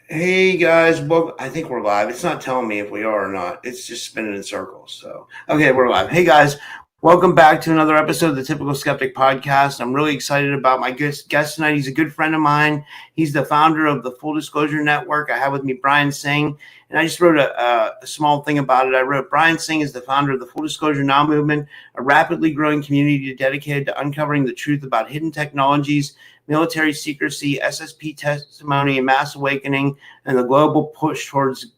Hey guys, well, I think we're live. It's not telling me if we are or not. It's just spinning in circles. So, okay, we're live. Hey guys, welcome back to another episode of the Typical Skeptic podcast. I'm really excited about my guest tonight. He's a good friend of mine. He's the founder of the Full Disclosure Network. I have with me Brian Tseng, and I just wrote a small thing about it. I wrote Brian Tseng is the founder of the Full Disclosure Now movement, a rapidly growing community dedicated to uncovering the truth about hidden technologies, military secrecy, SSP testimony, and mass awakening, and the global push towards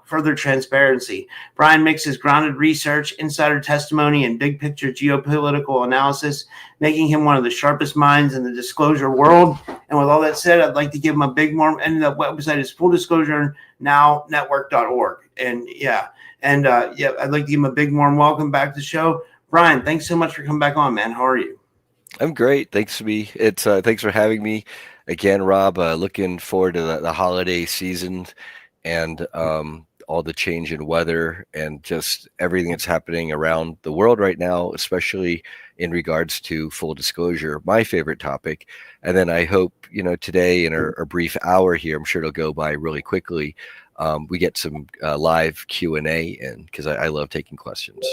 further transparency. Brian mixes grounded research, insider testimony, and big picture geopolitical analysis, making him one of the sharpest minds in the disclosure world. And with all that said, I'd like to give him a big warm. And the website is fulldisclosurenowNetwork.org. And I'd like to give him a big warm welcome back to the show. Brian, thanks so much for coming back on, man. How are you? I'm great. Thanks for having me again, Rob. Looking forward to the holiday season and all the change in weather and just everything that's happening around the world right now, especially in regards to full disclosure, my favorite topic. And then I hope, today in our brief hour here, I'm sure it'll go by really quickly. We get some live Q&A in because I love taking questions.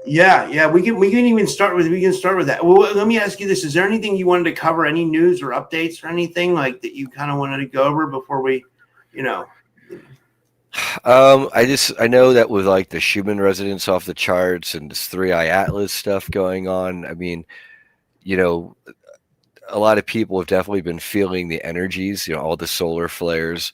Yeah, we can even start with that. Well, let me ask you this: is there anything you wanted to cover? Any news or updates or anything like that you kind of wanted to go over before we, I know that with like the Schumann resonance off the charts and this 3i Atlas stuff going on. I mean, a lot of people have definitely been feeling the energies. All the solar flares,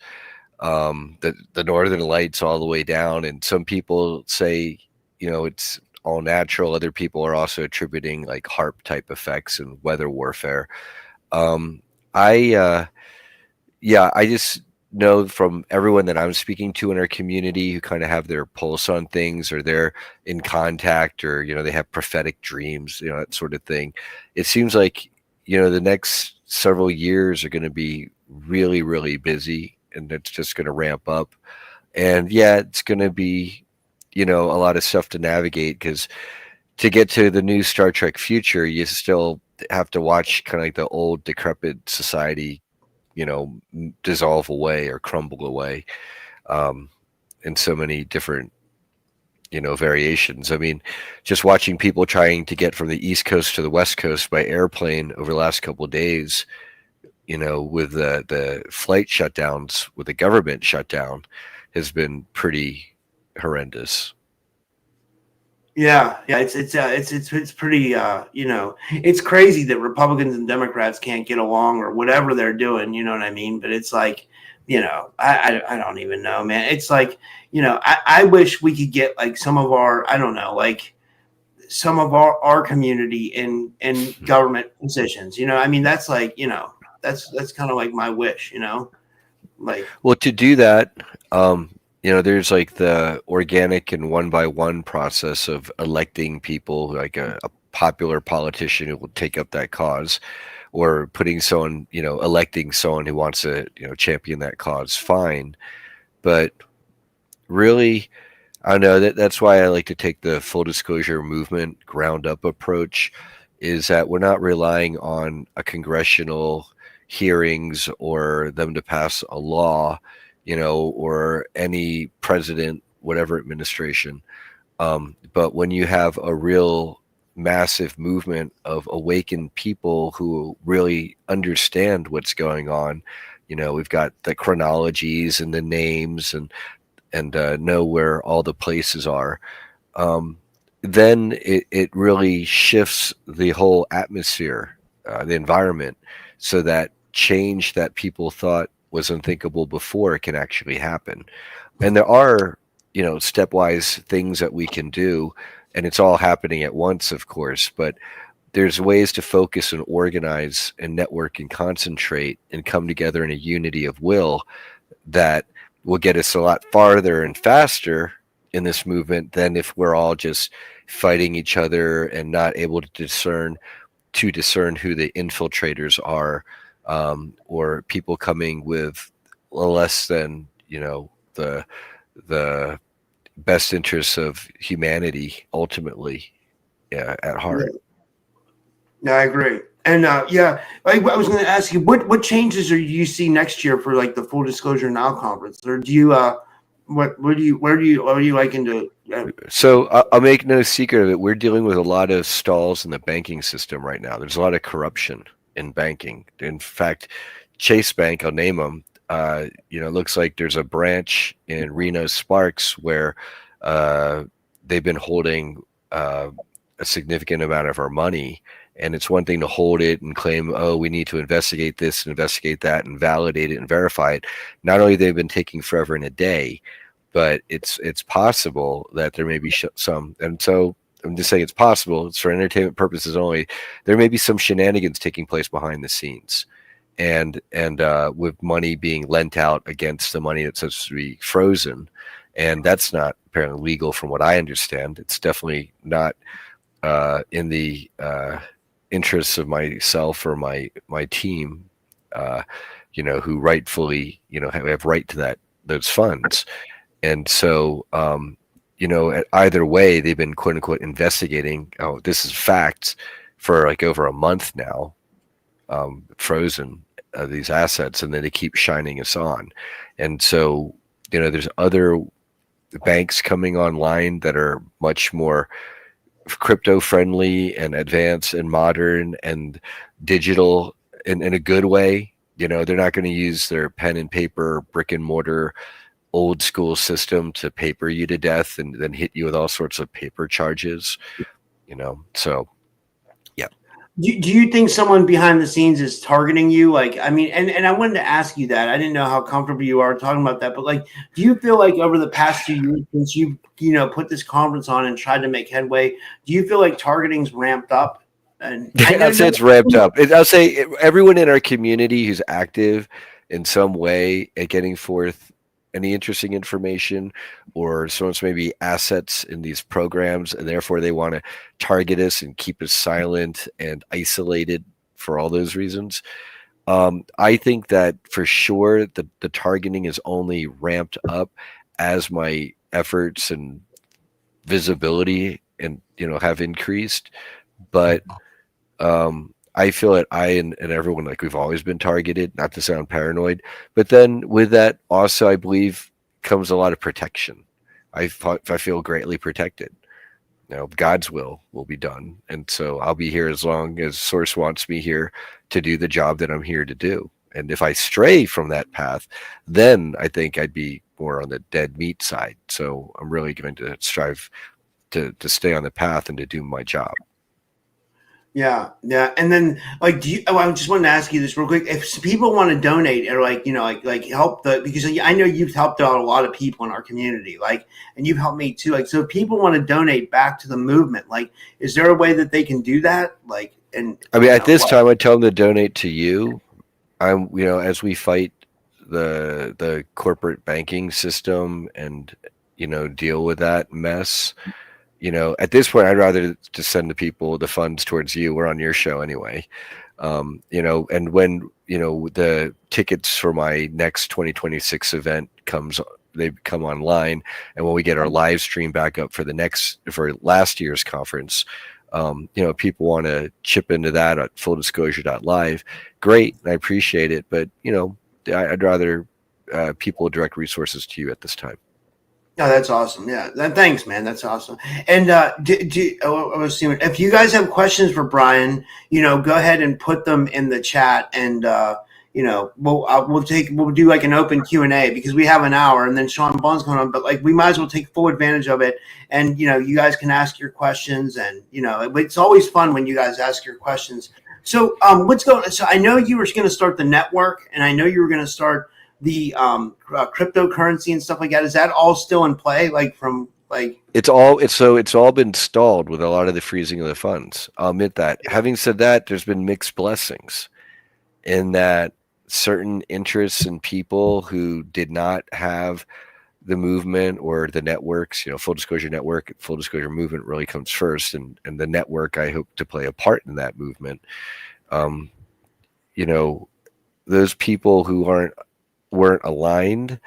the northern lights all the way down, and some people say, it's all natural. Other people are also attributing like HARP type effects and weather warfare. I just know from everyone that I'm speaking to in our community who kind of have their pulse on things, or they're in contact, or they have prophetic dreams, that sort of thing. It seems like the next several years are going to be really, really busy, and it's just going to ramp up. And yeah, it's going to be a lot of stuff to navigate, because to get to the new Star Trek future, you still have to watch kind of like the old decrepit society, dissolve away or crumble away, in so many different, variations. I mean, just watching people trying to get from the East Coast to the West Coast by airplane over the last couple of days, with the flight shutdowns, with the government shutdown, has been pretty horrendous. Yeah, it's pretty it's crazy that Republicans and Democrats can't get along or whatever they're doing, you know what I mean? But it's like, I don't even know, man. It's like, I wish we could get like some of our, I don't know, like some of our community in government positions, I mean, that's like, that's kind of like my wish, like, well, to do that, there's like the organic and one by one process of electing people, like a popular politician who will take up that cause, or putting someone, electing someone who wants to, champion that cause. Fine. But really, I don't know, that's why I like to take the full disclosure movement ground up approach, is that we're not relying on a congressional hearings or them to pass a law, or any president, whatever administration. But when you have a real massive movement of awakened people who really understand what's going on, we've got the chronologies and the names and know where all the places are. Then it really shifts the whole atmosphere, the environment, so that change that people thought was unthinkable before can actually happen. And there are, stepwise things that we can do, and it's all happening at once, of course, but there's ways to focus and organize and network and concentrate and come together in a unity of will that will get us a lot farther and faster in this movement than if we're all just fighting each other and not able to discern who the infiltrators are, or people coming with less than the best interests of humanity ultimately at heart. yeah, I agree. And yeah, I was going to ask you, what changes are you see next year for like the Full Disclosure Now conference, or do you where do you like into? So I'll make no secret of it. We're dealing with a lot of stalls in the banking system right now. There's a lot of corruption in banking. In fact, Chase Bank, I'll name them. It looks like there's a branch in Reno Sparks where they've been holding a significant amount of our money. And it's one thing to hold it and claim, oh, we need to investigate this and investigate that and validate it and verify it. Not only they've been taking forever and a day, but it's possible that there may be some. And so I'm just saying it's possible. It's for entertainment purposes only. There may be some shenanigans taking place behind the scenes, and with money being lent out against the money that's supposed to be frozen, and that's not apparently legal from what I understand. It's definitely not in the interests of myself or my team, who rightfully have right to those funds. And so, either way, they've been quote unquote investigating. Oh, this is facts for like over a month now, frozen these assets, and then they keep shining us on. And so, there's other banks coming online that are much more crypto friendly and advanced and modern and digital in a good way. They're not going to use their pen and paper, brick and mortar old school system to paper you to death and then hit you with all sorts of paper charges, so yeah. Do you think someone behind the scenes is targeting you? Like, I mean, and I wanted to ask you that. I didn't know how comfortable you are talking about that, but like, do you feel like over the past 2 years since you put this conference on and tried to make headway, do you feel like targeting's ramped up? And I'd say it's ramped up. I'll say everyone in our community who's active in some way at getting forth any interesting information or someone's maybe assets in these programs, and therefore they want to target us and keep us silent and isolated for all those reasons. I think that for sure the targeting is only ramped up as my efforts and visibility and have increased. But I feel that I and everyone, like, we've always been targeted, not to sound paranoid, but then with that also, I believe, comes a lot of protection. I feel greatly protected. God's will be done. And so I'll be here as long as Source wants me here to do the job that I'm here to do. And if I stray from that path, then I think I'd be more on the dead meat side. So I'm really going to strive to stay on the path and to do my job. Yeah. And then, like, I just wanted to ask you this real quick. If people want to donate or like help because I know you've helped out a lot of people in our community, like, and you've helped me too. Like, so if people want to donate back to the movement, like, is there a way that they can do that? Like, and I mean, at this time, I tell them to donate to you. As we fight the corporate banking system and, deal with that mess. At this point, I'd rather just send the people the funds towards you. We're on your show anyway. And when, the tickets for my next 2026 event they come online. And when we get our live stream back up for last year's conference, people want to chip into that at fulldisclosure.live. Great. I appreciate it. But, I'd rather people direct resources to you at this time. Oh, that's awesome. Yeah. Thanks, man. That's awesome. And I was assuming if you guys have questions for Brian, go ahead and put them in the chat, and we'll do like an open Q&A because we have an hour, and then Sean Bond's going on, but like we might as well take full advantage of it. And you guys can ask your questions, and it's always fun when you guys ask your questions. So so I know you were going to start the network, and I know you were going to start the cryptocurrency and stuff like that. Is that all still in play? It's all been stalled with a lot of the freezing of the funds. I'll admit that. Having said that, there's been mixed blessings in that certain interests and people who did not have the movement or the networks, Full Disclosure Network, Full Disclosure Movement really comes first, and the network, I hope to play a part in that movement. Those people who weren't aligned,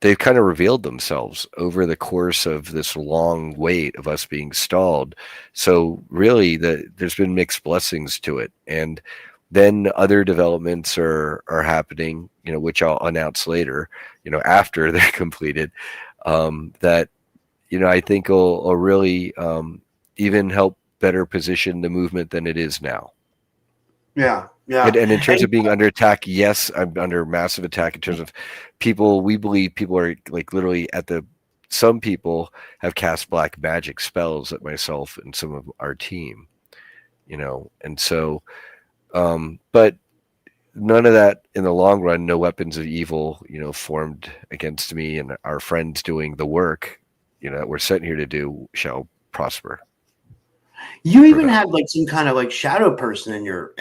they've kind of revealed themselves over the course of this long wait of us being stalled. So really, there's been mixed blessings to it, and then other developments are happening, which I'll announce later, after they're completed. That I think will really even help better position the movement than it is now. Yeah. And in terms of being under attack, yes, I'm under massive attack in terms of people. We believe people are like literally some people have cast black magic spells at myself and some of our team, and so, but none of that in the long run, no weapons of evil, formed against me and our friends doing the work, that we're sent here to do shall prosper. You even had like some kind of like shadow person in your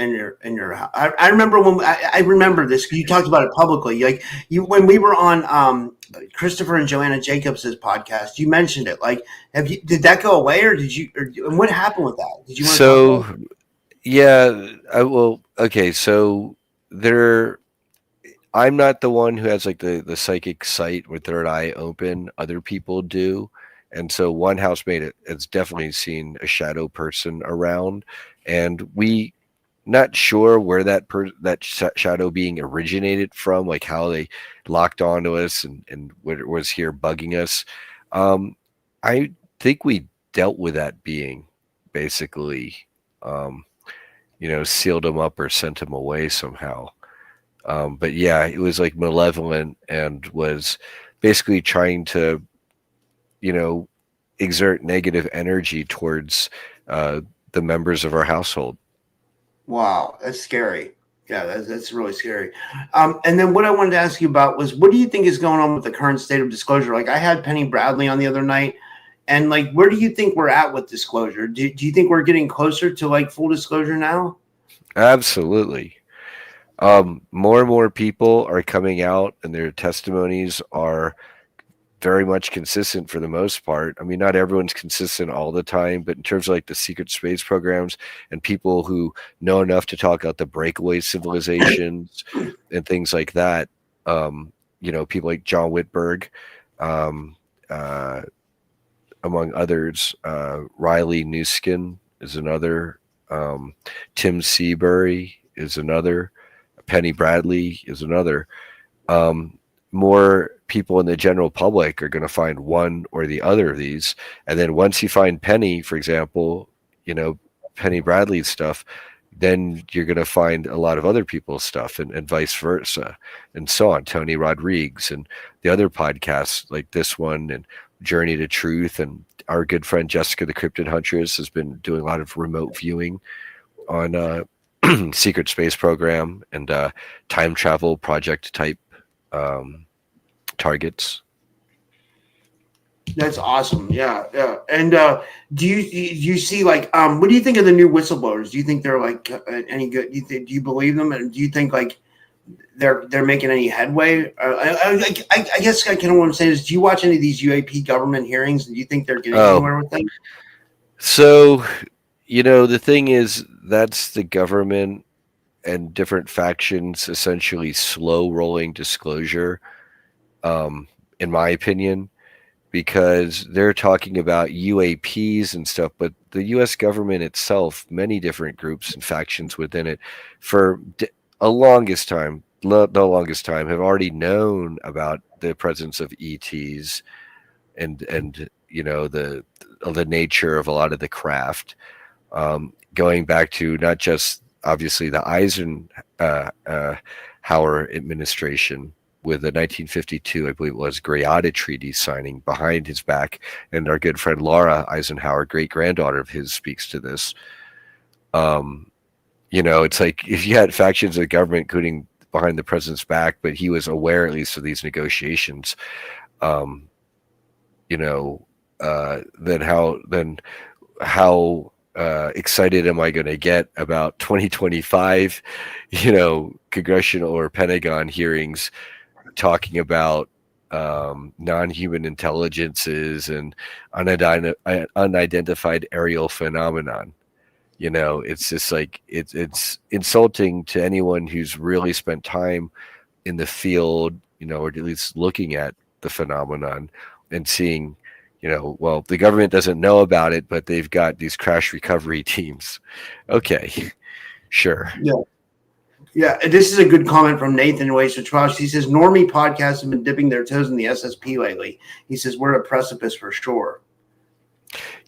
house. I remember I remember this. You talked about it publicly. Like when we were on Christopher and Joanna Jacobs's podcast, you mentioned it. Like, did that go away, or and what happened with that? Did you want to talk about it? Yeah, I will. Okay, so I'm not the one who has like the psychic sight with third eye open. Other people do. And so one housemate has definitely seen a shadow person around, and we not sure where that shadow being originated from, like how they locked onto us and what was here bugging us. I think we dealt with that being basically, sealed him up or sent him away somehow. But yeah, it was like malevolent and was basically trying to, exert negative energy towards the members of our household. Wow, that's scary. Yeah, that's really scary. And then what I wanted to ask you about was, what do you think is going on with the current state of disclosure? Like, I had Penny Bradley on the other night, and like, where do you think we're at with disclosure? Do you think we're getting closer to like full disclosure now? Absolutely. More and more people are coming out, and their testimonies are very much consistent for the most part. I mean, not everyone's consistent all the time, but in terms of like the secret space programs and people who know enough to talk about the breakaway civilizations and things like that, people like John Whitberg, um, among others, Riley Nuskin is another, Tim Seabury is another, Penny Bradley is another. More people in the general public are going to find one or the other of these. And then once you find Penny, for example, Penny Bradley's stuff, then you're going to find a lot of other people's stuff and vice versa and so on. Tony Rodriguez and the other podcasts like this one and Journey to Truth, and our good friend Jessica the Cryptid Huntress has been doing a lot of remote viewing on secret space program and time travel project type targets. That's awesome. Yeah. And do you see like what do you think of the new whistleblowers? Do you think they're like any good? Do you believe them? And do you think like they're making any headway? I guess I kind of want to say is, do you watch any of these UAP government hearings? And do you think they're getting anywhere with them? So, the thing is, that's the government and different factions essentially slow rolling disclosure, in my opinion, because they're talking about UAPs and stuff, but the U.S. government itself, many different groups and factions within it, for the longest time, have already known about the presence of ETs and the nature of a lot of the craft, going back to not just obviously the Eisenhower administration with the 1952, I believe it was, Greada Treaty signing behind his back, and our good friend Laura Eisenhower, great-granddaughter of his, speaks to this. It's like if you had factions of the government, including behind the president's back, but he was aware at least of these negotiations, then how excited am I going to get about 2025, congressional or Pentagon hearings talking about non-human intelligences and unidentified aerial phenomenon. It's just like it's insulting to anyone who's really spent time in the field, or at least looking at the phenomenon and seeing, well, the government doesn't know about it, but they've got these crash recovery teams. Okay, sure. Yeah. Yeah, this is a good comment from Nathan Waste of Trust. He says normie podcasts have been dipping their toes in the SSP lately. He says we're at a precipice for sure.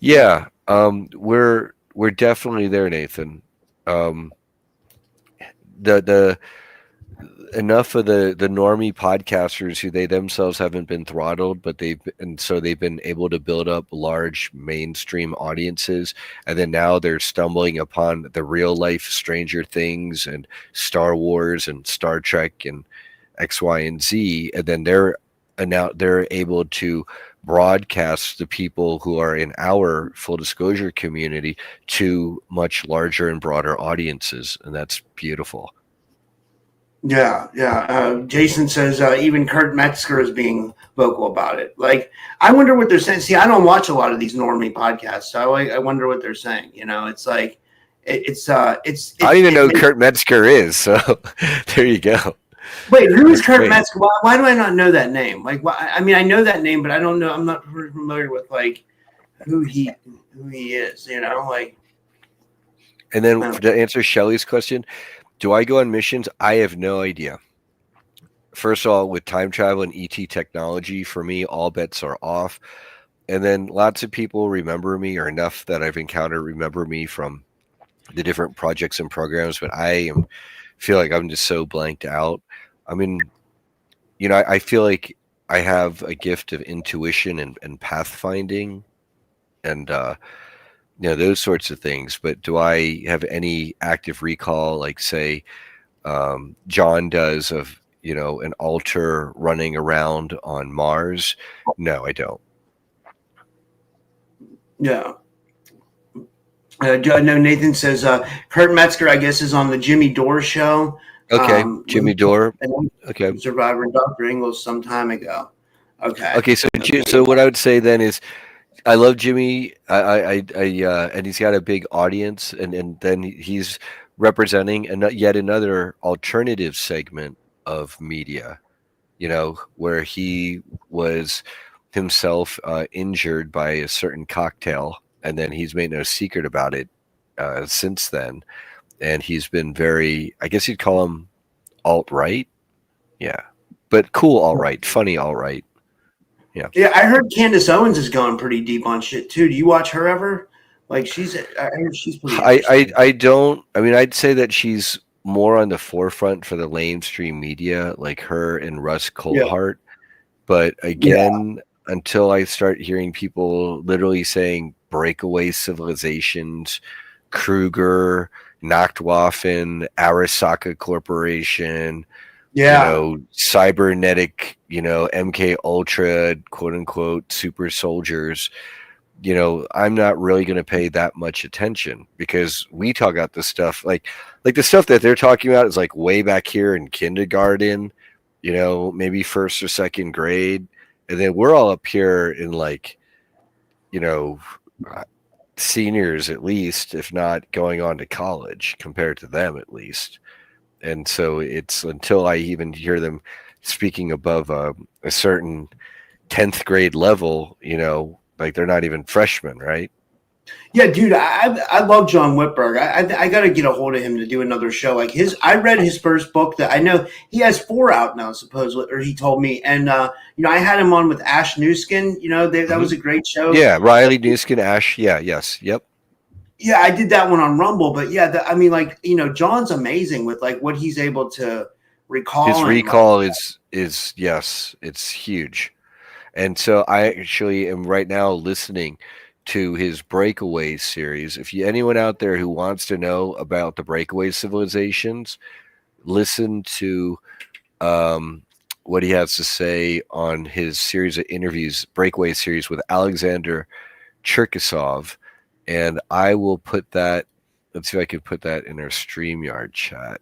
Yeah, we're definitely there, Nathan. The enough of the normie podcasters who they themselves haven't been throttled, but they've been able to build up large mainstream audiences, and then now they're stumbling upon the real life Stranger Things and Star Wars and Star Trek and X, Y, and Z, and then they're able to broadcast the people who are in our full disclosure community to much larger and broader audiences, and that's beautiful. Yeah, yeah. Jason says even Kurt Metzger is being vocal about it. Like, I wonder what they're saying. See, I don't watch a lot of these normie podcasts, so I wonder what they're saying. It's like it's. I don't even know who Kurt Metzger is, so there you go. Wait, who is Kurt Metzger? Why do I not know that name? Like, I mean, I know that name, but I don't know. I'm not familiar with like who he is. Like. And then to answer Shelley's question, do I go on missions? I have no idea. First of all, with time travel and ET technology, for me, all bets are off. And then lots of people remember me, or enough that I've encountered remember me from the different projects and programs, but feel like I'm just so blanked out. I mean, I feel like I have a gift of intuition and pathfinding and those sorts of things. But do I have any active recall, like say John does, of an altar running around on Mars? No, I don't. Yeah. No, Nathan says Kurt Metzger, I guess, is on the Jimmy Dore show. Okay, Jimmy Dore. Okay, Survivor and Dr. Ingles some time ago. Okay. So what I would say then is, I love Jimmy. And he's got a big audience, and then he's representing yet another alternative segment of media, where he was himself injured by a certain cocktail, and then he's made no secret about it since then. And he's been very, I guess you'd call him alt-right. Yeah. But cool alt-right, funny alt-right. Yeah. Yeah, I heard Candace Owens is going pretty deep on shit too. Do you watch her ever? Like I heard she's pretty. I don't. I mean, I'd say that she's more on the forefront for the mainstream media, like her and Russ Coulthart. Yeah. But again, until I start hearing people literally saying breakaway civilizations, Kruger, Nachtwaffen, Arasaka Corporation, cybernetic, MK Ultra, quote unquote, super soldiers, I'm not really going to pay that much attention, because we talk about the stuff like the stuff that they're talking about is like way back here in kindergarten, maybe first or second grade. And then we're all up here in like, seniors at least, if not going on to college, compared to them at least. And so it's until I even hear them speaking above a certain 10th grade level, like they're not even freshmen, right? Yeah, dude, I love John Whitberg. I got to get a hold of him to do another show. Like I read his first book that I know he has 4 out now, supposedly, or he told me. And, I had him on with Ash Newskin. That was a great show. Yeah, Riley Newskin, Ash. Yeah, yes, yep. Yeah, I did that one on Rumble. But yeah, John's amazing with like what he's able to recall. His recall is yes, it's huge. And so I actually am right now listening to his Breakaway series. If anyone out there who wants to know about the Breakaway civilizations, listen to what he has to say on his series of interviews, Breakaway series with Alexander Cherkasov. And I will put that, let's see if I can put that in our StreamYard chat.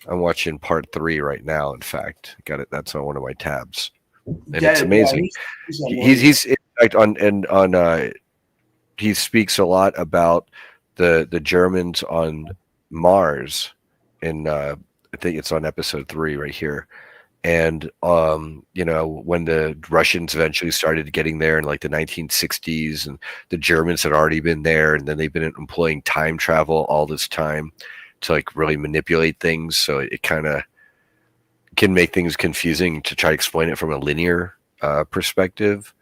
I'm watching part 3 right now, in fact. Got it. That's on one of my tabs. And it's amazing. He's in fact on he speaks a lot about the Germans on Mars, and I think it's on episode 3 right here. And when the Russians eventually started getting there in like the 1960s, and the Germans had already been there, and then they've been employing time travel all this time to like really manipulate things. So it kind of can make things confusing to try to explain it from a linear perspective.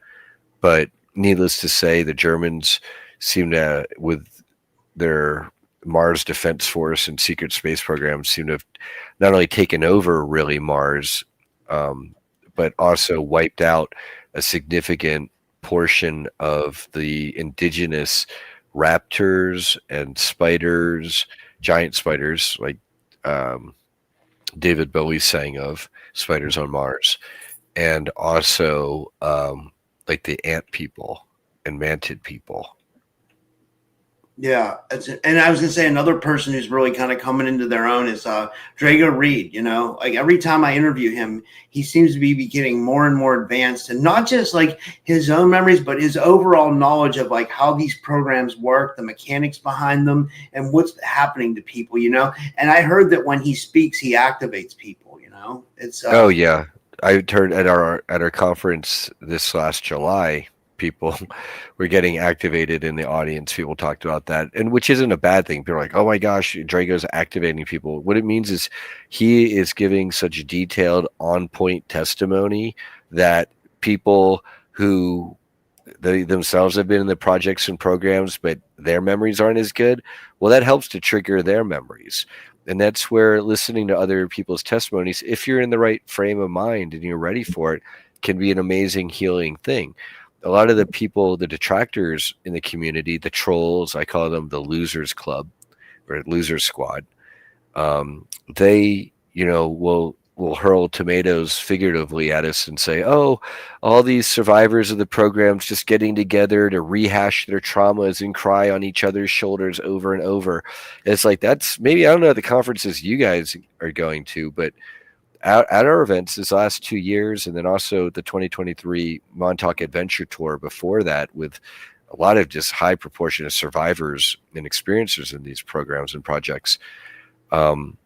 But needless to say, the Germans seem to, with their Mars Defense Force and secret space programs, seem to have not only taken over really Mars, but also wiped out a significant portion of the indigenous raptors and spiders, giant spiders, like um, David Bowie sang of spiders on Mars, and also like the ant people and mantid people. Yeah, and I was gonna say another person who's really kind of coming into their own is Drago Reed. You know, like every time I interview him, he seems to be getting more and more advanced, and not just like his own memories, but his overall knowledge of like how these programs work, the mechanics behind them, and what's happening to people. You know, and I heard that when he speaks, he activates people. You know, it's Oh yeah, I heard at our conference this last July, people were getting activated in the audience. People talked about that, and which isn't a bad thing. People are like, "Oh my gosh, Drago's activating people." What it means is he is giving such detailed, on-point testimony that people who they themselves have been in the projects and programs, but their memories aren't as good. Well, that helps to trigger their memories. And that's where listening to other people's testimonies, if you're in the right frame of mind and you're ready for it, can be an amazing healing thing. A lot of the people, the detractors in the community, the trolls, I call them the losers club or loser squad, they will hurl tomatoes figuratively at us and say, "Oh, all these survivors of the programs just getting together to rehash their traumas and cry on each other's shoulders over and over." And it's like, that's maybe, I don't know, the conferences you guys are going to, but at our events this last 2 years, and then also the 2023 Montauk Adventure Tour before that, with a lot of just high proportion of survivors and experiencers in these programs and projects. Um,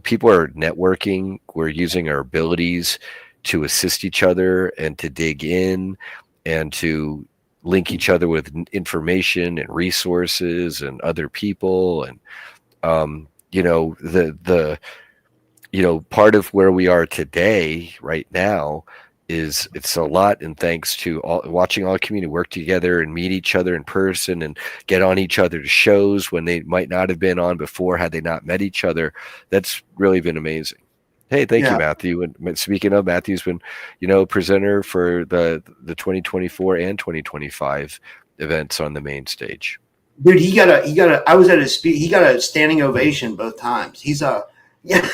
people are networking. We're using our abilities to assist each other and to dig in and to link each other with information and resources and other people. And, part of where we are today, right now, is it's a lot, and thanks to watching all community work together and meet each other in person and get on each other's shows when they might not have been on before had they not met each other. That's really been amazing. Hey, thank you, yeah. Matthew. And speaking of, Matthew's been, presenter for the 2024 and 2025 events on the main stage. Dude, he got a. I was at his speech. He got a standing ovation both times. He's a, yeah,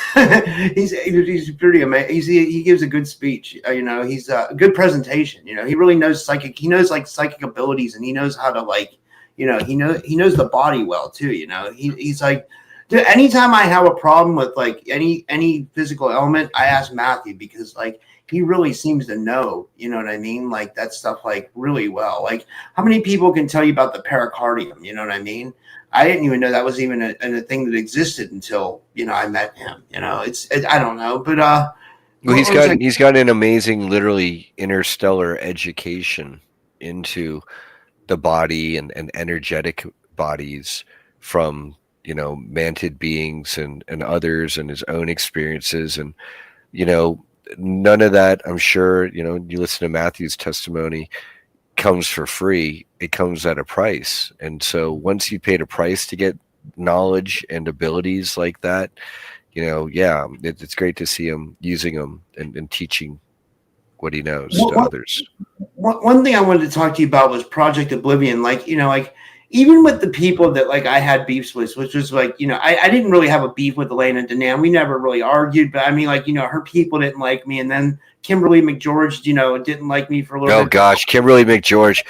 he's pretty amazing. He gives a good speech. You know, he's a good presentation. You know, he really knows psychic. He knows like psychic abilities, and he knows how to like, he knows the body well too. You know, he's like, dude, anytime I have a problem with like any physical element, I ask Matthew because like he really seems to know, you know what I mean? Like that stuff like really well. Like how many people can tell you about the pericardium? You know what I mean? I didn't even know that was even a thing that existed until, I met him, I don't know, but, Well, what was I, he's got an amazing, literally interstellar education into the body and energetic bodies from mantid beings and others and his own experiences. And you know none of that, I'm sure, you listen to Matthew's testimony, comes for free. It comes at a price. And so once you paid a price to get knowledge and abilities like that, yeah, it's great to see him using them and teaching what he knows to what, others. one thing I wanted to talk to you about was Project Oblivion. Like, like even with the people that like I had beefs with, which was like, I didn't really have a beef with Elena Danan. We never really argued, but I mean, like, her people didn't like me. And then Kimberly McGeorge, didn't like me for a little Oh bit. gosh, Kimberly McGeorge.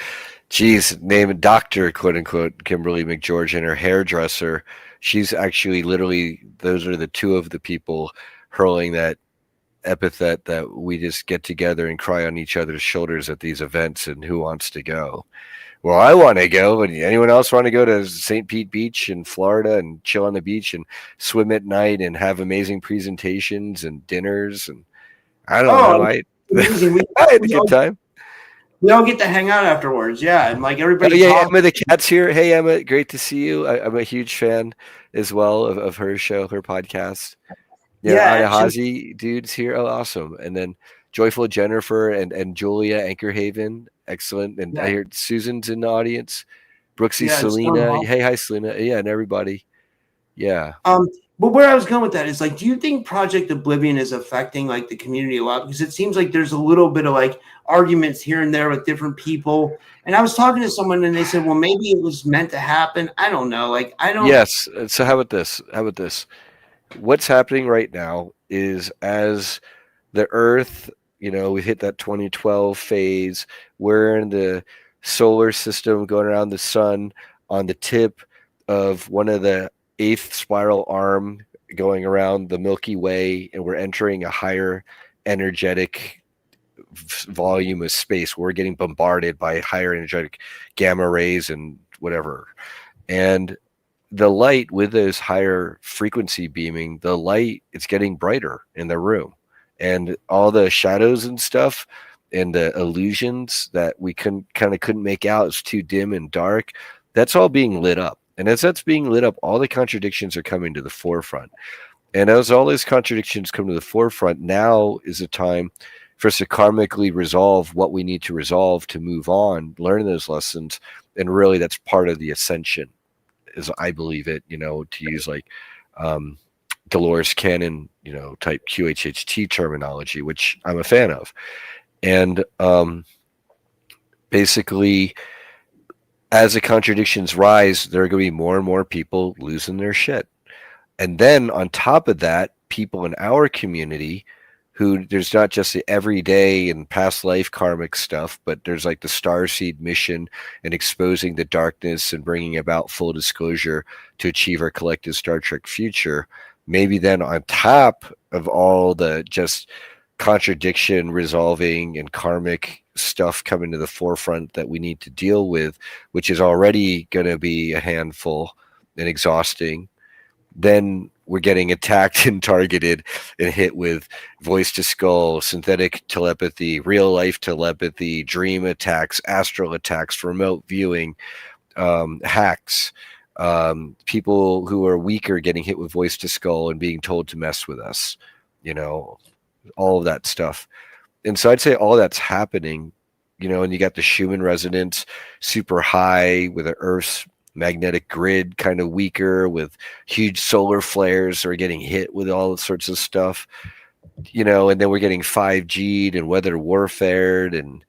Geez, name Dr. quote unquote Kimberly McGeorge and her hairdresser. She's actually literally, those are the two of the people hurling that epithet that we just get together and cry on each other's shoulders at these events, and who wants to go? Well, I want to go, but anyone else want to go to St. Pete Beach in Florida and chill on the beach and swim at night and have amazing presentations and dinners? And I don't know. Oh, I amazing. We I had a we good all, time. we all get to hang out afterwards. Yeah, and like Oh everybody yeah, talks. Emma the cat's here. Hey Emma, great to see you. I'm a huge fan as well of her show, her podcast. Yeah, Yeah, and she, Anahazi dude's here. Oh, awesome. And then Joyful Jennifer and Julia Anchorhaven, excellent. And I yeah, heard Susan's in the audience. Brooksy yeah, and Stone Selena. Hall. Hey, hi Selena. Yeah, and everybody. Yeah. Um, but where I was going with that is like, do you think Project Oblivion is affecting like the community a lot? Because it seems like there's a little bit of like arguments here and there with different people. And I was talking to someone and they said, well, maybe it was meant to happen. I don't know. Like, I don't. Yes. So how about this? How about this? What's happening right now is as the Earth, we hit that 2012 phase. We're in the solar system going around the sun on the tip of one of the eighth spiral arm going around the Milky Way, and we're entering a higher energetic volume of space. We're getting bombarded by higher energetic gamma rays and whatever. And the light with those higher frequency beaming, the light it's getting brighter in the room, and all the shadows and stuff and the illusions that we couldn't make out, it's too dim and dark, that's all being lit up. And as that's being lit up, all the contradictions are coming to the forefront. And as all those contradictions come to the forefront, now is a time for us to karmically resolve what we need to resolve to move on, learn those lessons. And really that's part of the ascension, as I believe it, to use like um, Dolores Cannon, type QHHT terminology, which I'm a fan of. And basically, as the contradictions rise, there are going to be more and more people losing their shit. And then on top of that, people in our community who there's not just the everyday and past life karmic stuff, but there's like the starseed mission and exposing the darkness and bringing about full disclosure to achieve our collective Star Trek future. Maybe then on top of all the just contradiction resolving and karmic stuff coming to the forefront that we need to deal with, which is already going to be a handful and exhausting, then we're getting attacked and targeted and hit with voice to skull, synthetic telepathy, real life telepathy, dream attacks, astral attacks, remote viewing, hacks, people who are weaker getting hit with voice to skull and being told to mess with us, all of that stuff. And so I'd say all that's happening, and you got the Schumann resonance super high with the Earth's magnetic grid kind of weaker with huge solar flares that are getting hit with all sorts of stuff, and then we're getting 5G'd and weather warfared and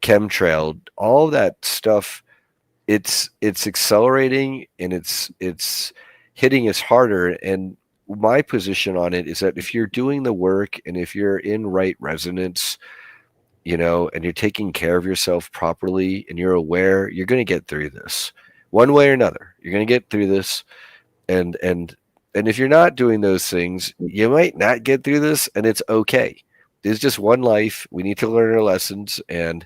chemtrailed, all that stuff. It's accelerating and it's hitting us harder. And my position on it is that if you're doing the work and if you're in right resonance, and you're taking care of yourself properly and you're aware, you're going to get through this one way or another. You're going to get through this. And if you're not doing those things, you might not get through this, and it's okay. There's just one life. We need to learn our lessons. And,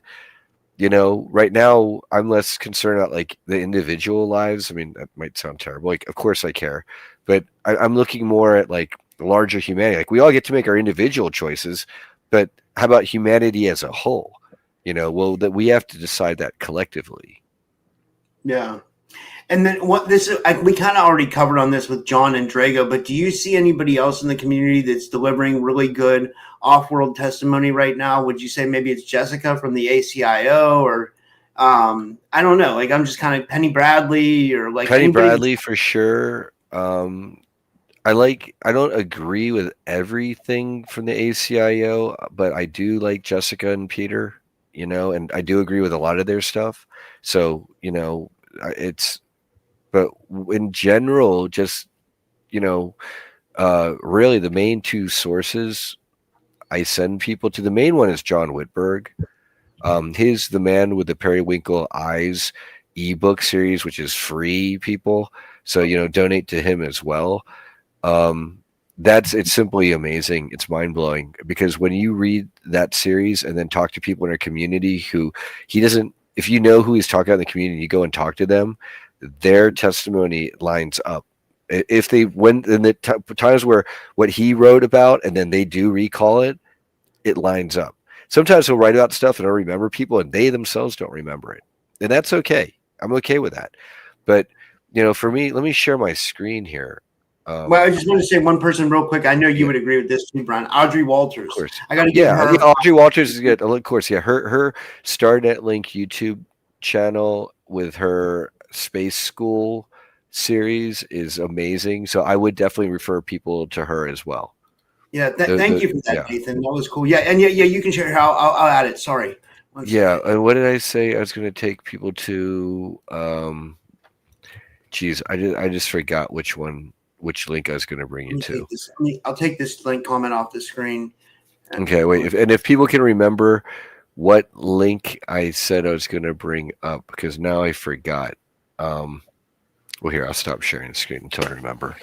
right now I'm less concerned about like the individual lives. I mean, that might sound terrible. Like, of course I care, but I'm looking more at like larger humanity. Like we all get to make our individual choices, but how about humanity as a whole? Well, that we have to decide that collectively. Yeah. And then what this is, we kind of already covered on this with John and Drago, but do you see anybody else in the community that's delivering really good off-world testimony right now? Would you say maybe it's Jessica from the ACIO or I don't know. Like I'm just kind of Penny Bradley or like Penny anybody Bradley for sure. I don't agree with everything from the ACIO, but I do like Jessica and Peter, and I do agree with a lot of their stuff. So, it's, but in general, just, really the main two sources I send people to, the main one is John Whitberg. His The Man with the Periwinkle Eyes ebook series, which is free, people. So, donate to him as well. It's simply amazing. It's mind blowing because when you read that series and then talk to people in our community who he doesn't, if you know who he's talking about in the community, you go and talk to them, their testimony lines up. If they went in the times where what he wrote about and then they do recall it, it lines up. Sometimes we'll write about stuff and I'll remember people and they themselves don't remember it. And that's okay. I'm okay with that. But, for me, let me share my screen here. Well, I just want to say one person real quick. I know you would agree with this too, Brian. Audrey Walters. Of course. I got to give her. Audrey Walters is good. Of course, yeah. Her Starnet Link YouTube channel with her Space School series is amazing. So I would definitely refer people to her as well. Yeah, thank you for that, Nathan. That was cool. Yeah, and yeah, you can share how I'll add it. Sorry. And what did I say? I was going to take people to. Geez, I just forgot which link I was going to bring you to. I'll take this link comment off the screen. Okay, wait. If people can remember what link I said I was going to bring up, because now I forgot. Well, here, I'll stop sharing the screen until I remember.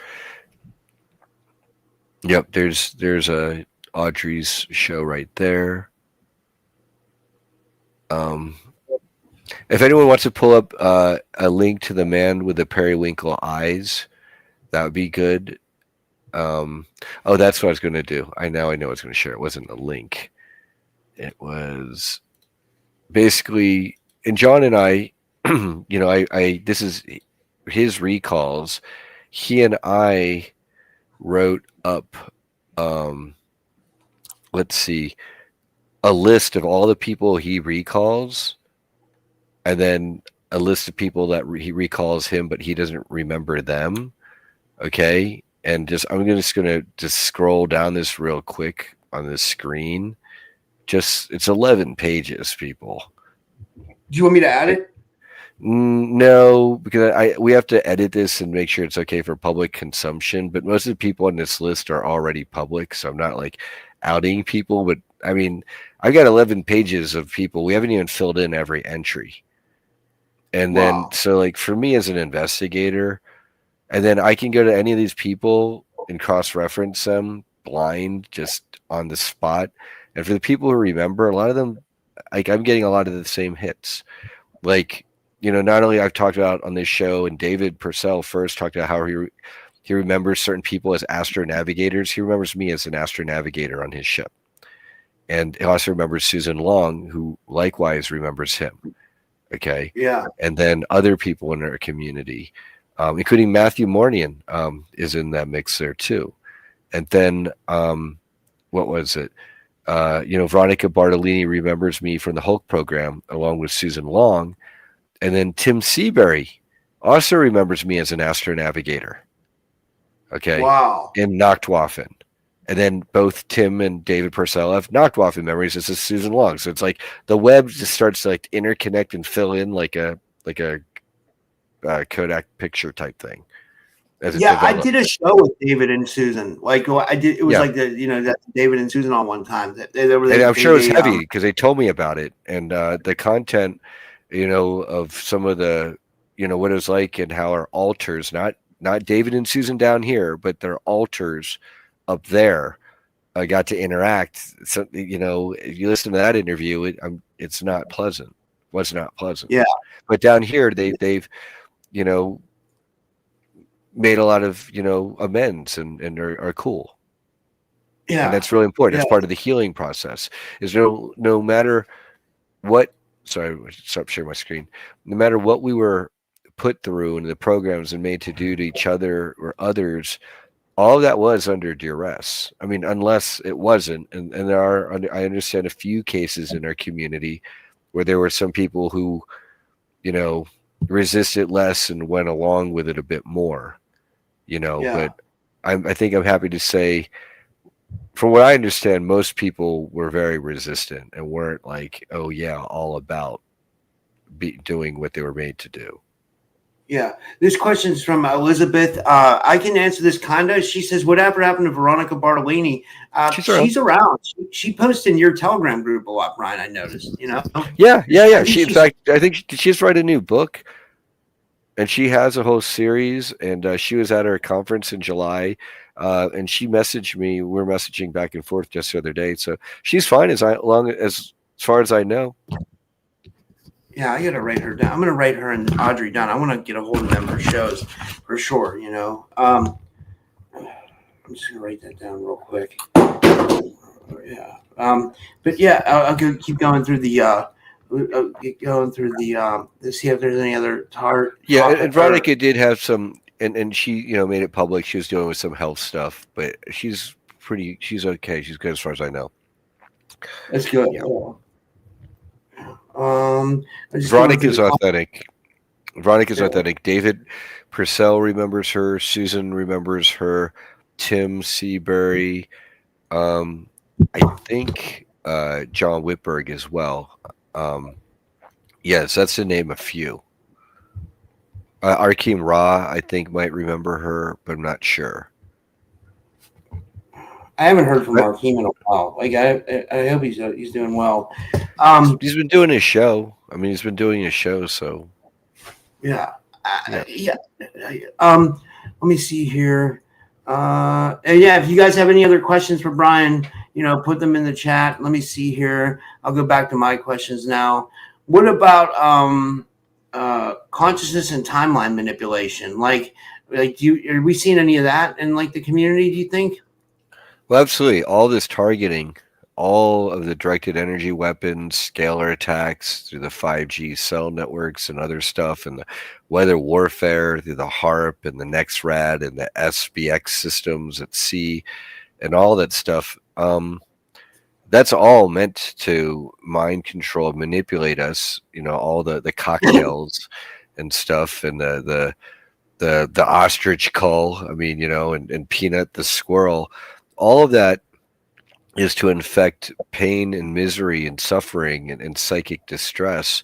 Yep, there's a Audrey's show right there. If anyone wants to pull up a link to the man with the periwinkle eyes, that would be good. Oh, that's what I was going to do. I know I was going to share. It wasn't a link. It was basically, and John and I, this is his recalls. He and I wrote up, let's see, a list of all the people he recalls, and then a list of people that he recalls him, but he doesn't remember them. Okay. And I'm just going to scroll down this real quick on this screen. It's 11 pages, people. Do you want me to add it? No, because we have to edit this and make sure it's okay for public consumption. But most of the people on this list are already public, so I'm not like outing people. But I mean, I got 11 pages of people. We haven't even filled in every entry. And then, so like for me as an investigator, and then I can go to any of these people and cross-reference them blind, just on the spot. And for the people who remember, a lot of them, like I'm getting a lot of the same hits. Like, not only I've talked about on this show, and David Purcell first talked about how he remembers certain people as astronavigators. He remembers me as an astronavigator on his ship. And he also remembers Susan Long, who likewise remembers him. Okay. Yeah. And then other people in our community, including Matthew Mornian, is in that mix there too. And then, what was it? Veronica Bartolini remembers me from the Hulk program along with Susan Long. And then Tim Seabury also remembers me as an astronavigator. Okay. Wow. In Nachtwaffen. And then both Tim and David Purcell have Nachtwaffen memories. This is Susan Long. So it's like the web just starts to like interconnect and fill in like a Kodak picture type thing. I did a show with David and Susan. Like I did, it was like that David and Susan on one time. And I'm sure it was heavy because they told me about it, and the content, of some of the, what it was like, and how our altars, not David and Susan down here, but their altars up there, got to interact. So if you listen to that interview, it's not pleasant. Was not pleasant. Yeah. But down here, they've made a lot of amends and are cool. Yeah, and that's really important. It's part of the healing process. Is no matter what. Sorry, stop sharing my screen. No matter what we were put through in the programs and made to do to each other or others, all of that was under duress. I mean, unless it wasn't, and there are, I understand a few cases in our community where there were some people who, resisted less and went along with it a bit more, but I think I'm happy to say, from what I understand, most people were very resistant and weren't like, oh yeah, all about doing what they were made to do. Yeah. This question's from Elizabeth. I can answer this kinda. She says, whatever happened to Veronica Bartolini? She's around. She posts in your Telegram group a lot, Brian, I noticed, Yeah. She, in fact, I think she's writing a new book, and she has a whole series, and she was at our conference in July, and she messaged me. We're messaging back and forth just the other day. So she's fine as far as I know. Yeah, I gotta write her down. I'm gonna write her and Audrey down. I want to get a hold of them for shows, for sure. I'm just gonna write that down real quick. Yeah. But yeah, I'll keep going through the keep going through the to see if there's any other Yeah, and topic or Veronica did have some, and she, made it public. She was dealing with some health stuff, but she's okay. She's good as far as I know. that's good. Yeah. Yeah. Um, I'm just going through Veronica's the authentic. Veronica's yeah. authentic. David Purcell remembers her. Susan remembers her. Tim Seabury. Um, I think John Whitberg as well. Um, yes, that's to name a few. Arkeem Ra, I think, might remember her, but I'm not sure. I haven't heard from But Markeem in a while. Like I hope he's doing well. he's been doing his show. I mean, he's been doing his show, so Yeah. yeah. Yeah. Let me see here. And yeah, if you guys have any other questions for Brian, put them in the chat. Let me see here. I'll go back to my questions now. What about consciousness and timeline manipulation? Are we seeing any of that in like the community? Do you think? Well, absolutely. All this targeting, all of the directed energy weapons, scalar attacks through the 5G cell networks and other stuff, and the weather warfare through the HARP and the NextRad and the SBX systems at sea and all that stuff. That's all meant to mind control, manipulate us. All the cocktails and stuff, and the ostrich cull. I mean, and Peanut the squirrel. All of that is to infect pain and misery and suffering and psychic distress,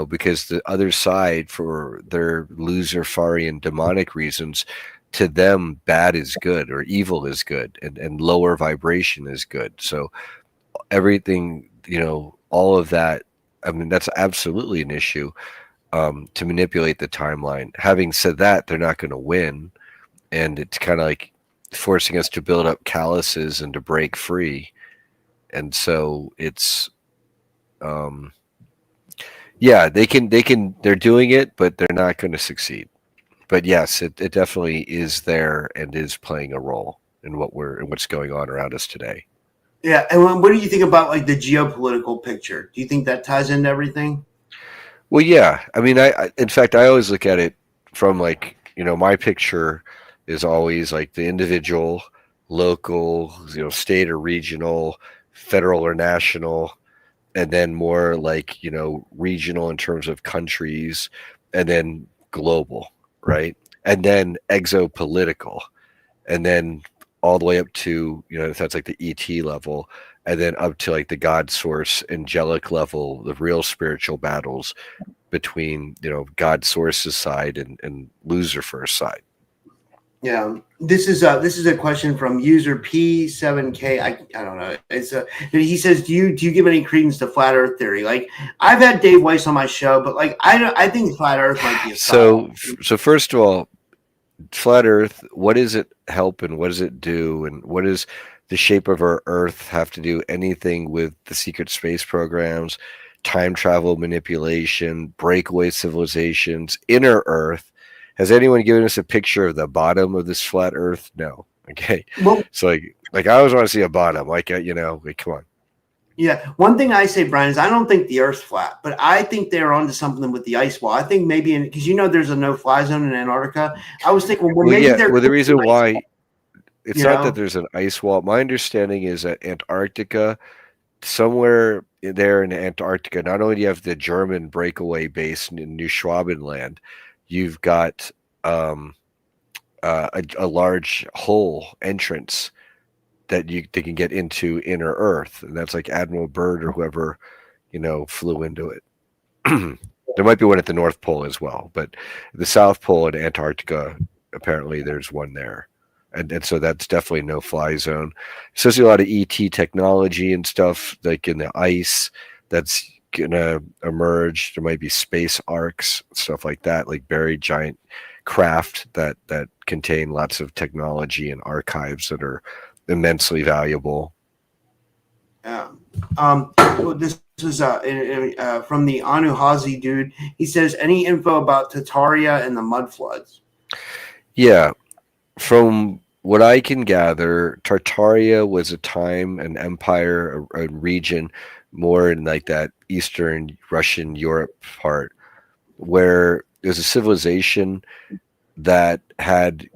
because the other side, for their Luciferian demonic reasons, to them, bad is good or evil is good, and lower vibration is good. So everything, all of that, I mean, that's absolutely an issue, to manipulate the timeline. Having said that, they're not going to win. And it's kind of like forcing us to build up calluses and to break free. And so it's, yeah, they're doing it, but they're not going to succeed. But yes, it definitely is there and is playing a role in what's going on around us today. Yeah. And what do you think about like the geopolitical picture? Do you think that ties into everything? Well, yeah. I mean, in fact, I always look at it from like, my picture is always like the individual, local, state or regional, federal or national, and then more like, regional in terms of countries, and then global, right? And then exopolitical, and then all the way up to, if that's like the ET level, and then up to like the God source angelic level, the real spiritual battles between, God source's side and Lucifer's side. Yeah, this is a question from user P7K. I don't know. He says, do you give any credence to flat Earth theory? Like I've had Dave Weiss on my show, but like I think flat Earth might be a so first of all, flat Earth, what does it help and what does it do, and what does the shape of our Earth have to do anything with the secret space programs, time travel manipulation, breakaway civilizations, inner Earth? Has anyone given us a picture of the bottom of this flat Earth? No. Okay. Well, So like I always want to see a bottom. Like come on. yeah, one thing I say, Brian, is I don't think the Earth's flat, but I think they're onto something with the ice wall. I think maybe because there's a no-fly zone in Antarctica. I was thinking, well, maybe they're the reason why it's not that know? there's an ice wall. My understanding is that Antarctica, somewhere there in Antarctica, not only do you have the German breakaway base in New Schwabenland, you've got a large hole entrance that they can get into inner Earth, and that's like Admiral Byrd or whoever flew into it. There might be one at the North Pole as well, but the South Pole and Antarctica, apparently there's one there. And so that's definitely no fly zone. So there's a lot of ET technology and stuff like in the ice that's gonna emerge. There might be space arcs, stuff like that, like buried giant craft that contain lots of technology and archives that are immensely valuable. Yeah. This is from the Anuhazi dude. He says, any info about Tataria and the mud floods? Yeah. From what I can gather, Tartaria was a time, an empire, a region more in like that Eastern Russian Europe part, where there's a civilization that had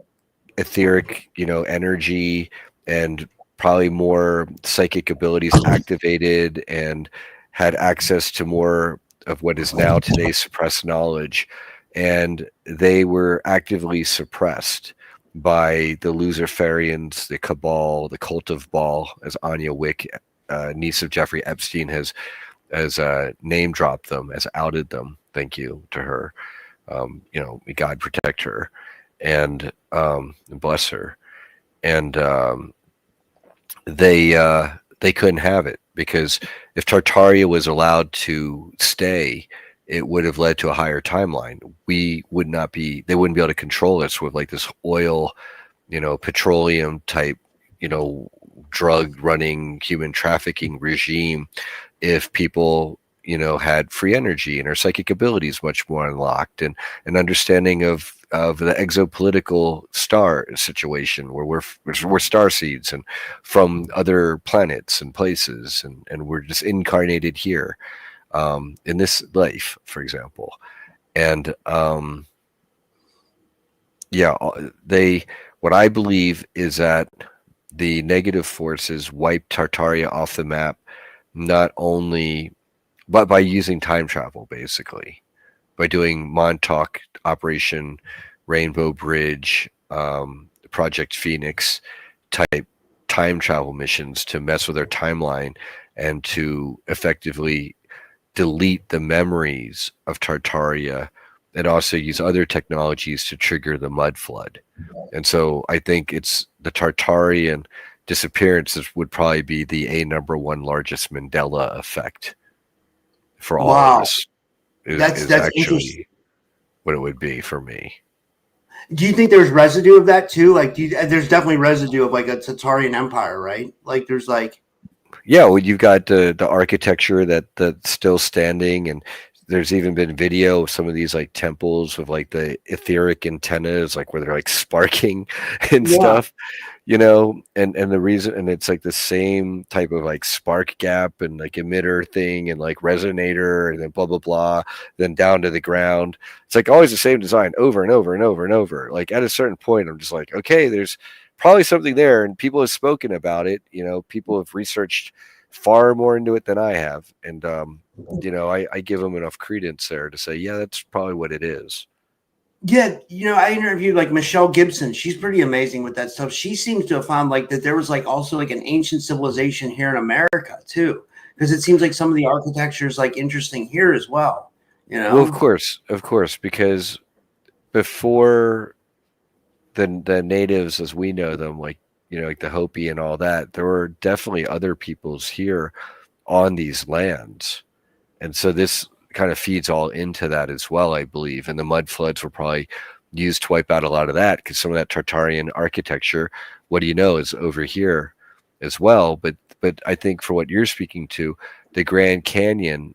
etheric, energy and probably more psychic abilities activated and had access to more of what is now today's suppressed knowledge. And they were actively suppressed by the Luciferians, the Cabal, the Cult of Baal, as Anya Wick, niece of Jeffrey Epstein, has name dropped them, has outed them. Thank you to her. May God protect her and bless her. And they couldn't have it because if Tartaria was allowed to stay, it would have led to a higher timeline. We would not be. They wouldn't be able to control us with like this oil, petroleum type, drug running human trafficking regime if people had free energy and our psychic abilities much more unlocked and an understanding of the exopolitical star situation where we're star seeds and from other planets and places and we're just incarnated here in this life, for example. And what I believe is that the negative forces wiped Tartaria off the map, not only but by using time travel, basically, by doing Montauk, Operation Rainbow Bridge, Project Phoenix type time travel missions to mess with their timeline and to effectively delete the memories of Tartaria and also use other technologies to trigger the mud flood. And so I think it's the Tartarian disappearances would probably be the number one largest Mandela effect for all of Wow. us is That's interesting. actually what it would be for me. Do you think there's residue of that too? Like, there's definitely residue of like a Tatarian empire, right? Like, there's like, Yeah, well, you've got the architecture that's still standing, and there's even been video of some of these like temples with like the etheric antennas, like where they're like sparking and yeah, stuff. And the reason, and it's like the same type of like spark gap and like emitter thing and like resonator and then blah blah blah, then down to the ground. It's like always the same design over and over and over and over. Like at a certain point, I'm just like, okay, there's probably something there, and people have spoken about it. People have researched far more into it than I have, and I give them enough credence there to say, yeah, that's probably what it is. yeah. I interviewed like Michelle Gibson. She's pretty amazing with that stuff. She seems to have found like that there was like also like an ancient civilization here in America too, because it seems like some of the architecture is like interesting here as well. Well, of course, because before the natives as we know them, like like the Hopi and all that, there were definitely other peoples here on these lands, and so this kind of feeds all into that as well, I believe. And the mud floods were probably used to wipe out a lot of that because some of that Tartarian architecture, what do you know, is over here as well. But I think for what you're speaking to, the Grand Canyon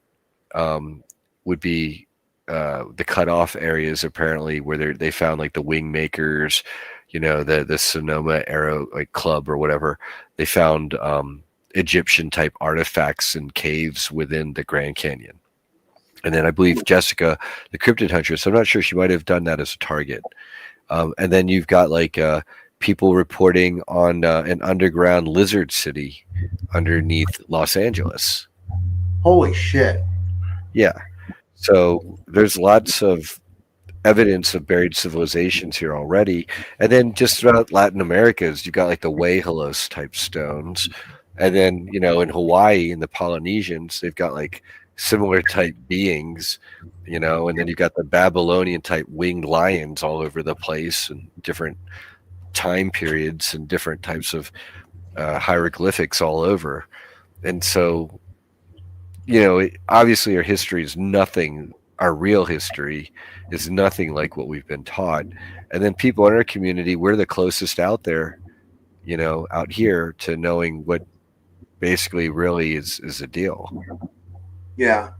would be the cutoff areas apparently where they found like the wing makers, the Sonoma Arrow like club or whatever. They found Egyptian type artifacts and caves within the Grand Canyon. And then I believe Jessica, the cryptid huntress, I'm not sure, she might have done that as a target. And then you've got like people reporting on an underground lizard city underneath Los Angeles. Holy shit. Yeah. So there's lots of evidence of buried civilizations here already. And then just throughout Latin Americas, you've got like the Huehuelos type stones. And then, in Hawaii and the Polynesians, they've got like similar type beings, and then you've got the Babylonian type winged lions all over the place and different time periods and different types of hieroglyphics all over. And so, obviously our history is nothing, our real history is nothing like what we've been taught. And then people in our community, we're the closest out there, out here to knowing what basically really is a deal. Yeah.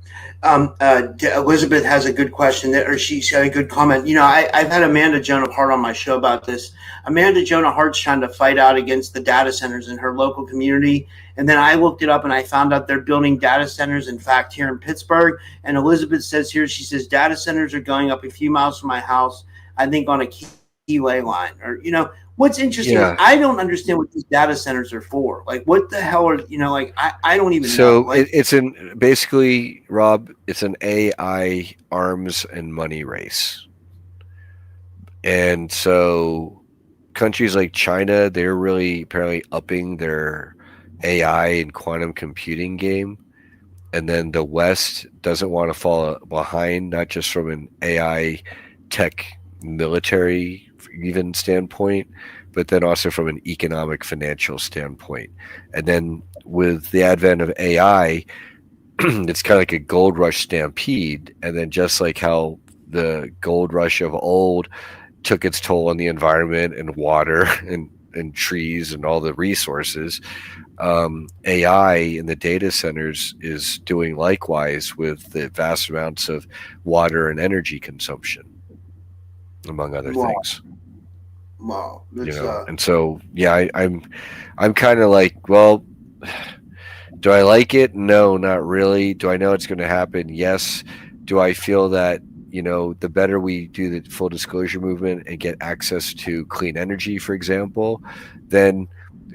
Elizabeth has a good question that, or she's got a good comment. I've had Amanda Jonah Hart on my show about this. Amanda Jonah Hart's trying to fight out against the data centers in her local community. And then I looked it up and I found out they're building data centers, in fact, here in Pittsburgh. And Elizabeth says here, she says, data centers are going up a few miles from my house, I think on a keyway line. What's interesting is Yeah. I don't understand what these data centers are for. Like, what the hell are, like, I don't even know. So Like, it's in basically, Rob, it's an AI arms and money race. And so countries like China, they're really apparently upping their AI and quantum computing game. And then the West doesn't want to fall behind, not just from an AI tech military even standpoint, but then also from an economic financial standpoint. And then with the advent of AI, it's kind of like a gold rush stampede. And then just like how the gold rush of old took its toll on the environment and water and trees and all the resources, AI in the data centers is doing likewise with the vast amounts of water and energy consumption, among other wow, things. wow, You that's know, and so yeah, I'm kind of like, well, do I like it? No, not really. Do I know it's going to happen? Yes. Do I feel that, the better we do the full disclosure movement and get access to clean energy, for example, then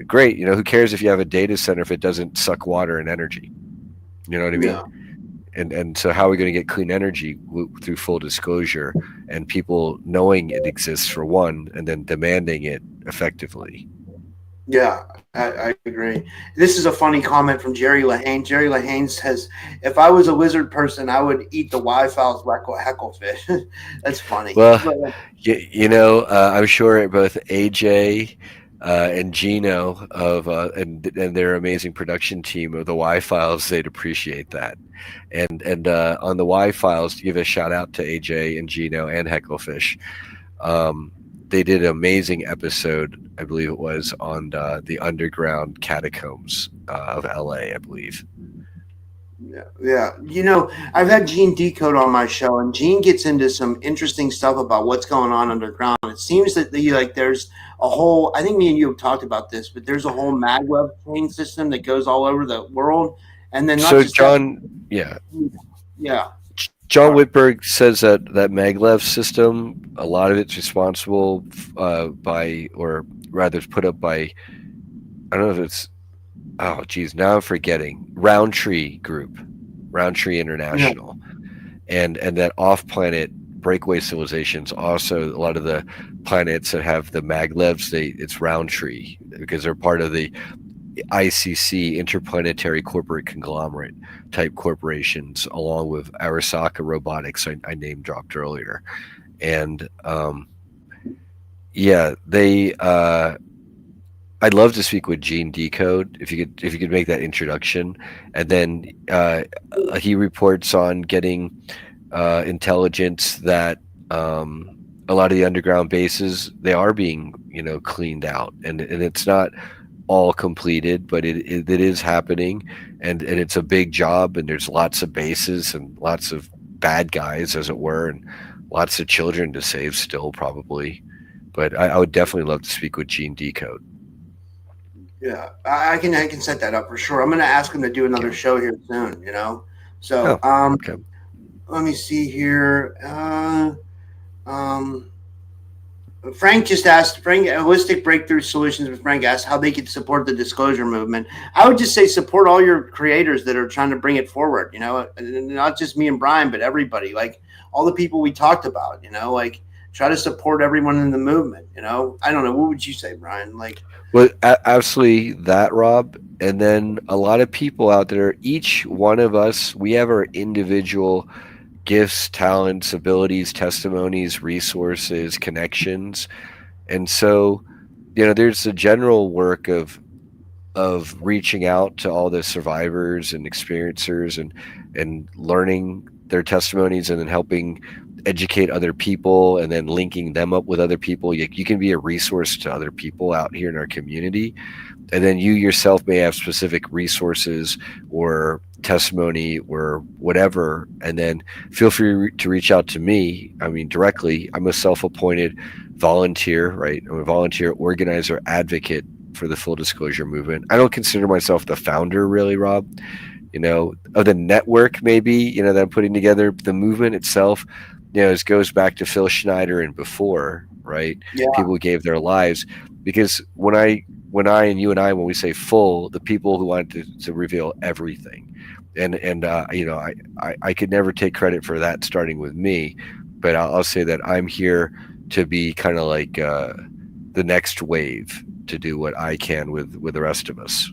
great. Who cares if you have a data center if it doesn't suck water and energy? You know what I mean? yeah, And so how are we going to get clean energy through full disclosure and people knowing it exists for one, and then demanding it effectively? yeah. I agree. This is a funny comment from Jerry Lahane. Jerry Lahane says, "If I was a lizard person, I would eat the Wi-Fi's like a hecklefish." That's funny. Well, But I'm sure both AJ and Gino and their amazing production team of the Y Files, they'd appreciate that. And on the Y Files, to give a shout out to AJ and Gino and Hecklefish. They did an amazing episode, I believe it was, on the underground catacombs of LA, I believe. yeah, yeah. I've had Gene Decode on my show, and Gene gets into some interesting stuff about what's going on underground. It seems that there's a whole. I think me and you have talked about this, but there's a whole magweb chain system that goes all over the world, and then not So just that. John, yeah, Yeah. John Whitberg says that maglev system, a lot of it's responsible by, or rather, it's put up by. I don't know if it's. Oh, geez, now I'm forgetting. Roundtree Group, Roundtree Yeah. International, and that off-planet breakaway civilizations. Also, a lot of the planets that have the maglevs, it's Roundtree because they're part of the ICC, Interplanetary Corporate Conglomerate type corporations, along with Arasaka Robotics, I name dropped earlier. And yeah, they. I'd love to speak with Gene Decode if you could make that introduction, and then he reports on getting intelligence that a lot of the underground bases, they are being cleaned out, and it's not all completed, but it is happening, and it's a big job, and there's lots of bases and lots of bad guys, as it were, and lots of children to save still probably. But I would definitely love to speak with Gene Decode. Yeah, I can set that up for sure. I'm going to ask him to do another Yeah. show here soon. Oh, So okay. let me see here. Um, Frank just asked Frank holistic breakthrough solutions. With Frank asked how they could support the disclosure movement. I would just say support all your creators that are trying to bring it forward. And not just me and Brian, but everybody. Like all the people we talked about. Like try to support everyone in the movement. I don't know. What would you say, Brian? Like, Well, absolutely that, Rob. And then a lot of people out there, each one of us, we have our individual gifts, talents, abilities, testimonies, resources, connections. And so, there's a general work of reaching out to all the survivors and experiencers and learning their testimonies and then helping educate other people and then linking them up with other people. You can be a resource to other people out here in our community, and then you yourself may have specific resources or testimony or whatever, and then feel free to reach out to me. I mean, directly. I'm a self-appointed volunteer, right? I'm a volunteer organizer advocate for the full disclosure movement. I don't consider myself the founder, really, Rob, of the network, maybe, that I'm putting together. The movement itself, it goes back to Phil Schneider and before, right? Yeah. People who gave their lives. Because when we say full, the people who wanted to reveal everything. And I could never take credit for that starting with me, but I'll say that I'm here to be kind of like the next wave to do what I can with the rest of us.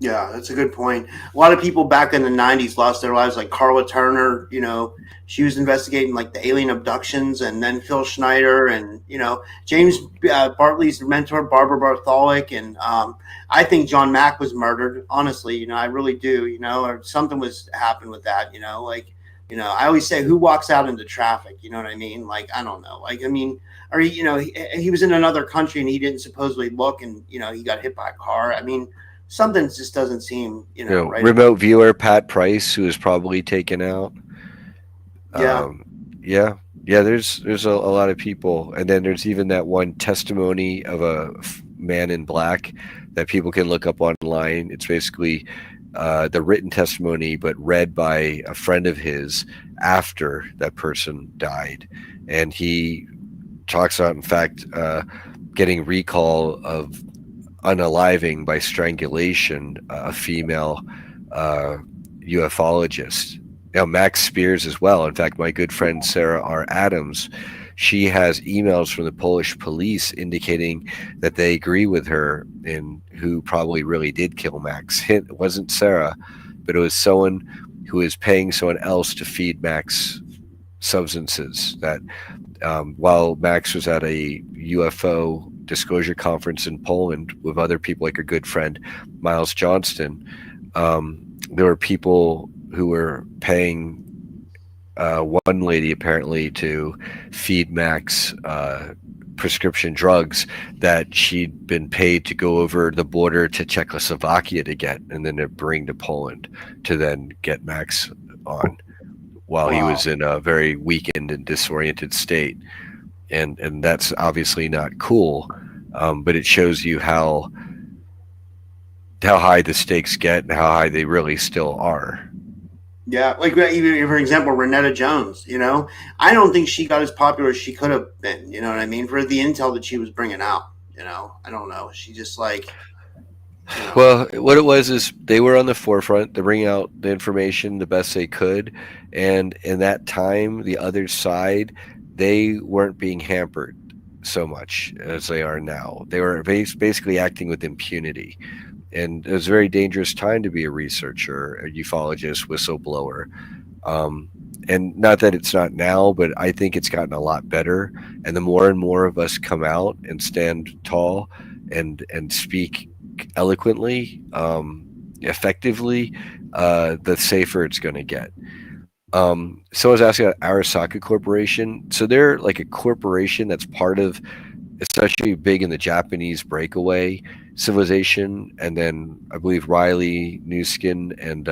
Yeah, that's a good point. A lot of people back in the 90s lost their lives, like Carla Turner, she was investigating like the alien abductions, and then Phil Schneider, and, James Bartley's mentor, Barbara Bartholic. And I think John Mack was murdered. Honestly, I really do, or something was happened with that, I always say, who walks out into traffic? You know what I mean? Like, I don't know. Like, I mean, or, he was in another country and he didn't supposedly look, and, he got hit by a car. I mean, something just doesn't seem, right. Remote viewer Pat Price, who was probably taken out. Yeah. Yeah, yeah. There's a lot of people, and then there's even that one testimony of a man in black that people can look up online. It's basically the written testimony, but read by a friend of his after that person died, and he talks about, in fact, getting recall of unaliving by strangulation a female ufologist. Max Spears as well. In fact, my good friend Sarah R. Adams, she has emails from the Polish police indicating that they agree with her in who probably really did kill Max. It wasn't Sarah, but it was someone who is paying someone else to feed Max substances. That while Max was at a UFO disclosure conference in Poland with other people like a good friend, Miles Johnston, there were people who were paying one lady apparently to feed Max prescription drugs that she'd been paid to go over the border to Czechoslovakia to get, and then to bring to Poland to then get Max on while he was in a very weakened and disoriented state. And that's obviously not cool, but it shows you how high the stakes get and how high they really still are. Yeah, like even for example, Renetta Jones. I don't think she got as popular as she could have been. You know what I mean? For the intel that she was bringing out. I don't know. She just like. Well, what it was is they were on the forefront. They're bringing out the information the best they could, and in that time, the other side, they weren't being hampered so much as they are now. They were basically acting with impunity. And it was a very dangerous time to be a researcher, a ufologist, whistleblower. And not that it's not now, but I think it's gotten a lot better. And the more and more of us come out and stand tall and speak eloquently, effectively, the safer it's going to get. So I was asking about Arasaka Corporation. So they're like a corporation that's part of, especially big in the Japanese breakaway civilization, and then I believe Riley Nuskin and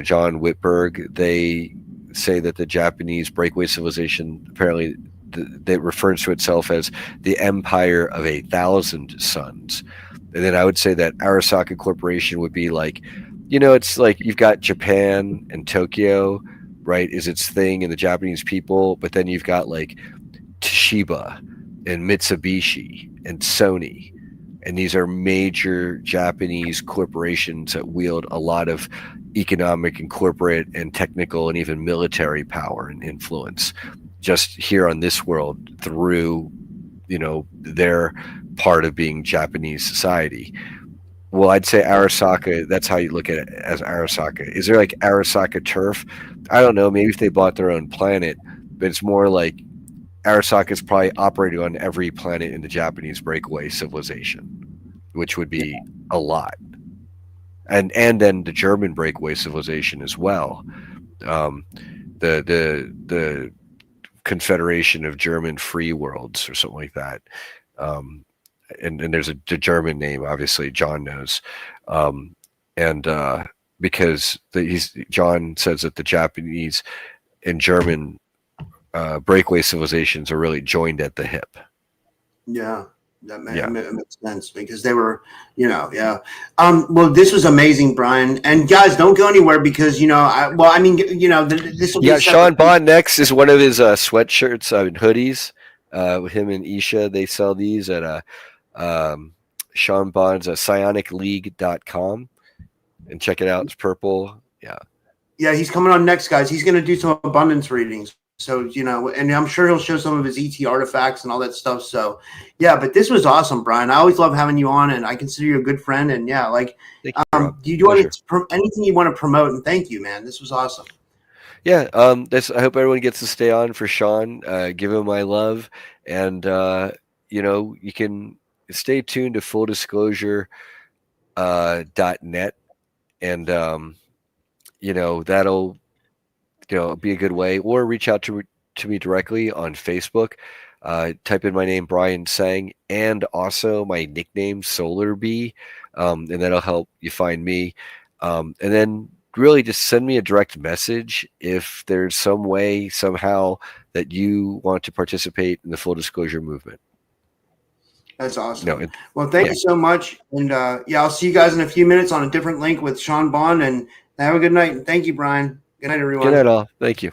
John Whitberg, they say that the Japanese breakaway civilization apparently that refers to itself as the Empire of 1,000 Suns. And then I would say that Arasaka Corporation would be like, it's like you've got Japan and Tokyo, right, is its thing, and the Japanese people, but then you've got like Toshiba and Mitsubishi and Sony. And these are major Japanese corporations that wield a lot of economic and corporate and technical and even military power and influence just here on this world through, their part of being Japanese society. Well, I'd say Arasaka, that's how you look at it as Arasaka. Is there like Arasaka turf? I don't know. Maybe if they bought their own planet, but it's more like Arasaka is probably operating on every planet in the Japanese breakaway civilization, which would be a lot. And then the German breakaway civilization as well. The Confederation of German Free Worlds or something like that. And there's a German name, obviously John knows. And because John says that the Japanese and German breakaway civilizations are really joined at the hip. Yeah. That makes sense because they were, yeah. Well, this was amazing, Brian. And guys, don't go anywhere because, this will be. Yeah, Sean Bond next is one of his sweatshirts and hoodies. With him and Isha, they sell these at Sean Bond's psionicleague.com. And check it out. It's purple. Yeah. Yeah, he's coming on next, guys. He's going to do some abundance readings. So, and I'm sure he'll show some of his ET artifacts and all that stuff. So, yeah, but this was awesome, Brian. I always love having you on, and I consider you a good friend. And, yeah, do you want anything you want to promote? And thank you, man. This was awesome. Yeah, I hope everyone gets to stay on for Sean. Give him my love. And, you can stay tuned to fulldisclosure.net. And, that'll be a good way, or reach out to me directly on Facebook. Type in my name, Brian Tseng, and also my nickname, Solar Bee, and that'll help you find me. And then really just send me a direct message if there's some way, somehow, that you want to participate in the full disclosure movement. That's awesome. Well, thank you so much. And I'll see you guys in a few minutes on a different link with Sean Bond. And have a good night. And thank you, Brian. Good night, everyone. Good night, all. Thank you.